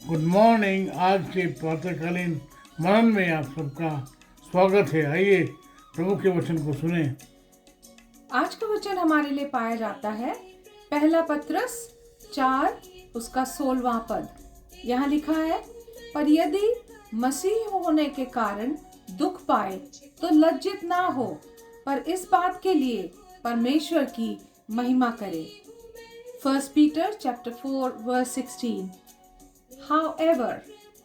Good morning. आज के प्रातःकालीन मनन में आप सबका स्वागत है। आइए प्रभु के वचन को सुने। आज का वचन हमारे लिए पाया जाता है पहला पत्रस 4 उसका 16वां पद। यहाँ लिखा है, पर यदि मसीह होने के कारण दुख पाए तो लज्जित ना हो, पर इस बात के लिए परमेश्वर की महिमा करे। 1 Peter chapter 4 verse 16. However,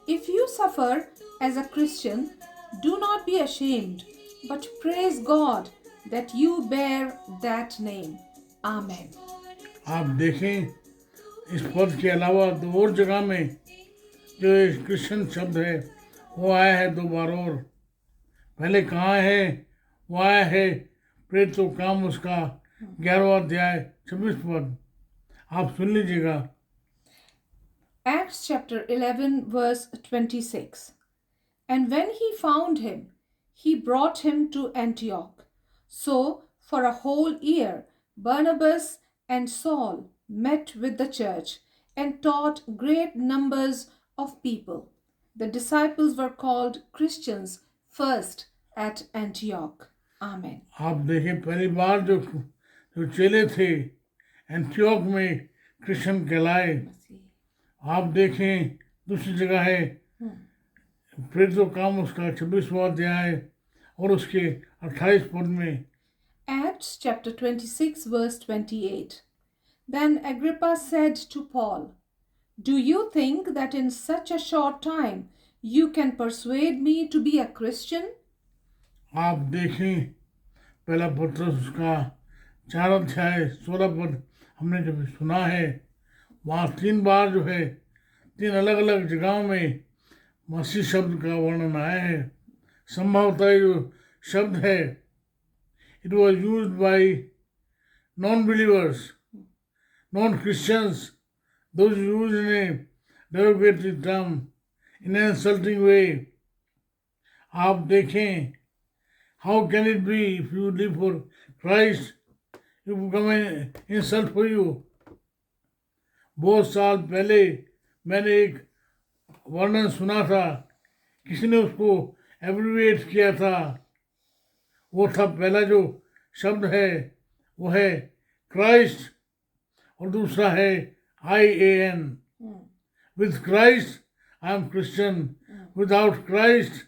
if you suffer as a Christian, do not be ashamed, but praise God that you bear that name. Amen. आप देखें, इस पद के अलावा दो और जगह में जो क्रिश्चियन शब्द है वो आया है 2 बार और। पहले कहाँ है? वो आया है प्रेरितों काम उसका 11वां अध्याय 26 पद। आप सुन लीजिएगा। Acts chapter 11 verse 26. And when he found him, he brought him to Antioch. So for a whole year, Barnabas and Saul met with the church and taught great numbers of people. The disciples were called Christians first at Antioch. Amen. आप देखें, पहली बार जो चेले थे Antioch में Christian कहलाए। आप देखें, दूसरी जगह है प्रेरितों काम उसका 26वां अध्याय और उसके 28 पद में। Acts chapter 26 verse 28. Then Agrippa said to Paul, "Do you think that in such a short time you can persuade me to be a Christian?" आप देखें, पहला पत्रस उसका 4 अध्याय 16 पद हमने जब सुना है, वहाँ 3 बार जो है 3 अलग अलग जगहों में मसीह शब्द का वर्णन आया है। संभवतः जो शब्द है it was use by non believers, non Christians, those use in a derogatory term, in an insulting way. आप देखें, how can it be if you live for Christ you become an insult for you. बहुत साल पहले मैंने एक वर्णन सुना था, किसी ने उसको एब्रिविएट किया था। वो था, पहला जो शब्द है वो है क्राइस्ट और दूसरा है IAN। With Christ I am Christian, without Christ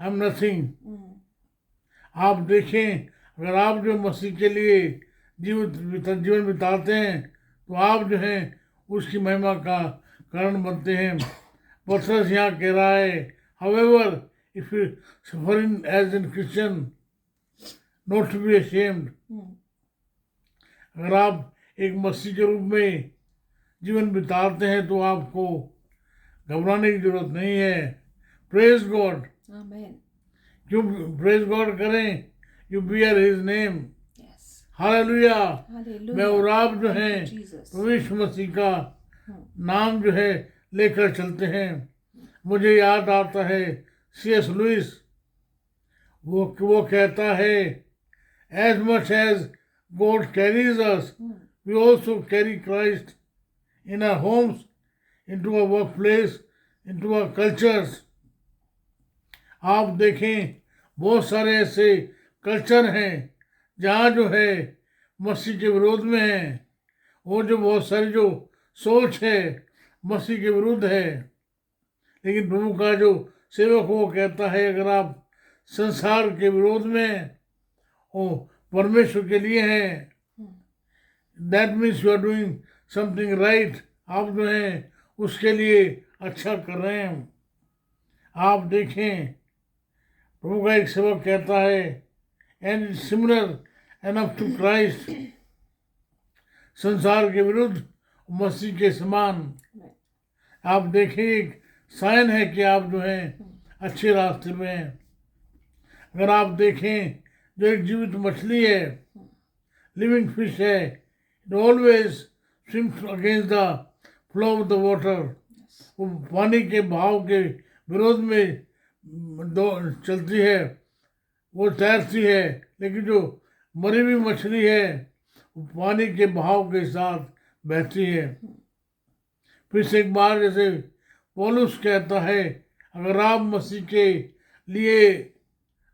I am nothing. आप देखें, अगर आप जो मसीह के लिए जीवन बिताते हैं तो आप जो हैं उसकी महिमा का कारण बनते हैं। पत्रस यहाँ कह रहा है, however, if you suffering as a Christian, not to be ashamed। अगर आप एक मसीह के रूप में जीवन बिताते हैं तो आपको घबराने की जरूरत नहीं है। Praise God. Amen. क्यों प्रेज गॉड करें? You beer his name. Yes. Hallelujah. Hallelujah. मैं और आप जो Thank you, हैं Jesus. प्रभु यीशु मसीह का नाम जो है लेकर चलते हैं। मुझे याद आता है C.S. लुइस, वो कहता है, as much as God carries us we also carry Christ in our homes, into our work place, into our cultures. आप देखें, बहुत सारे ऐसे कल्चर हैं जहाँ जो है मसीह के विरोध में है, और जो बहुत सारी जो सोच है मसीह के विरुद्ध है। लेकिन प्रभु का जो सेवक वो कहता है, अगर आप संसार के विरोध में वो परमेश्वर के लिए हैं, that means you are doing something right. आप जो हैं उसके लिए अच्छा कर रहे हैं। आप देखें, प्रभु का एक सेवक कहता है, and similar enough to Christ, संसार के विरुद्ध मसीह के समान। आप देखें, एक साइन है कि आप जो हैं अच्छे रास्ते में हैं। अगर आप देखें, जो एक जीवित मछली है, लिविंग फिश है, it always swims against the flow of the water. वो पानी के बहाव के विरोध में चलती है, वो तैरती है। लेकिन जो मरी हुई मछली है वो पानी के बहाव के साथ बहती है। फिर से एक बार जैसे पौलुस कहता है, अगर आप मसीह के लिए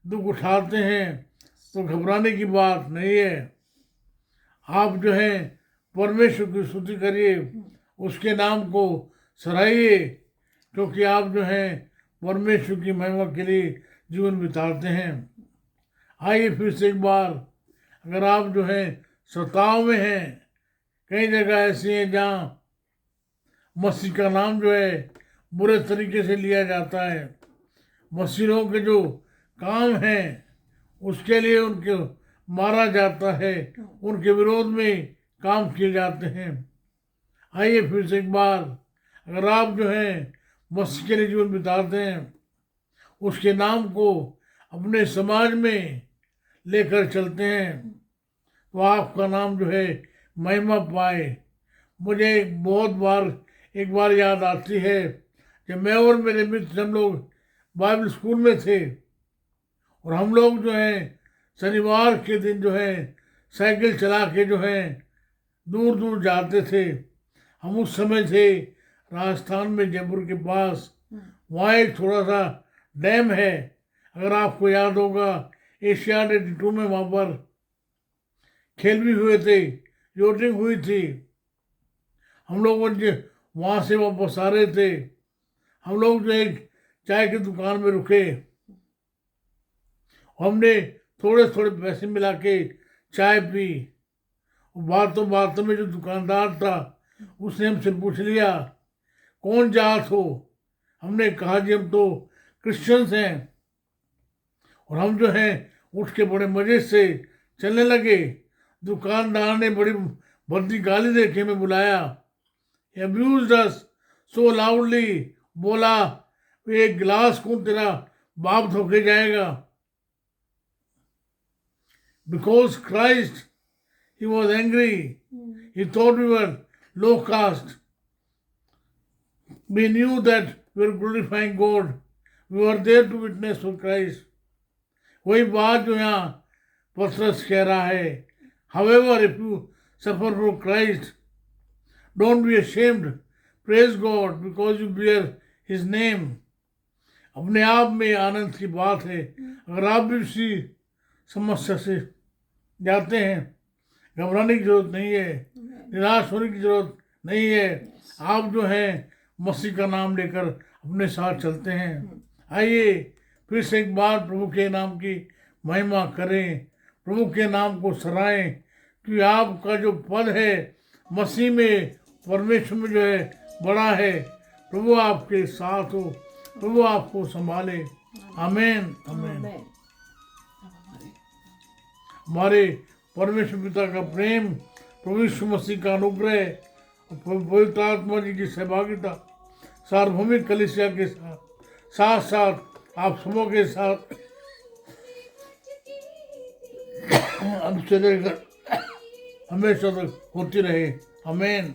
दुख उठाते हैं तो घबराने की बात नहीं है। आप जो है परमेश्वर की स्तुति करिए, उसके नाम को सराहिए, क्योंकि आप जो है परमेश्वर की महिमा के लिए जीवन बिताते हैं। आइए फिर से एक बार, अगर आप जो है सताव में हैं, कई जगह ऐसी हैं जहाँ मसीह का नाम जो है बुरे तरीके से लिया जाता है, मसीहों के जो काम हैं उसके लिए उनको मारा जाता है, उनके विरोध में काम किए जाते हैं। आइए फिर से एक बार, अगर आप जो है मसीह के लिए जीवन बिताते हैं, उसके नाम को अपने समाज में लेकर चलते हैं, तो आपका नाम जो है महिमा पाए। मुझे एक बार याद आती है, जब मैं और मेरे मित्र हम लोग बाइबल स्कूल में थे, और हम लोग जो है शनिवार के दिन जो है साइकिल चला के जो है दूर दूर जाते थे। हम उस समय थे राजस्थान में, जयपुर के पास, वहाँ एक थोड़ा सा डैम है, अगर आपको याद होगा, एशियाड 82 में वहाँ पर खेल भी हुए थे, योटिंग हुई थी। हम लोग वहाँ से वापस आ रहे थे, हम लोग जो एक चाय की दुकान में रुके, हमने थोड़े थोड़े पैसे मिला के चाय पी। बातों में जो दुकानदार था उसने हमसे पूछ लिया, कौन जात हो? हमने कहा जी हम तो क्रिश्चियंस हैं। और हम जो हैं उठ के बड़े मज़े से चलने लगे। दुकानदार ने बड़ी भद्दी गाली दे के हमें बुलाया, अब्यूज्ड अस सो लाउडली, बोला एक गिलास कौन तेरा बाप धोके जाएगा। Because Christ, he was angry. He thought we were low caste. We knew that we were glorifying God. We were there to witness for Christ. वही बात जो यहाँ पतरस कह रहा है, however, if you suffer for Christ, don't be ashamed. Praise God because you bear His name. अपने आप में आनंद की बात है। अगर आप भी उसी समस्या से जाते हैं, घबराने की जरूरत नहीं है, निराश होने की जरूरत नहीं है। आप जो हैं मसीह का नाम लेकर अपने साथ चलते हैं। आइए फिर से एक बार प्रभु के नाम की महिमा करें, प्रभु के नाम को सराहें, कि आपका जो पद है मसीह में, परमेश्वर में जो है बड़ा है। प्रभु आपके साथ हो, प्रभु आपको संभाले। आमीन आमीन। हमारे परमेश्वर पिता का प्रेम, प्रभु यीशु मसीह का अनुग्रह और पवित्र आत्मा जी की सहभागिता सार्वभौमिक कलीसिया के साथ साथ आप सबों के साथ अब से लेकर हमेशा तक होती रहे। आमीन।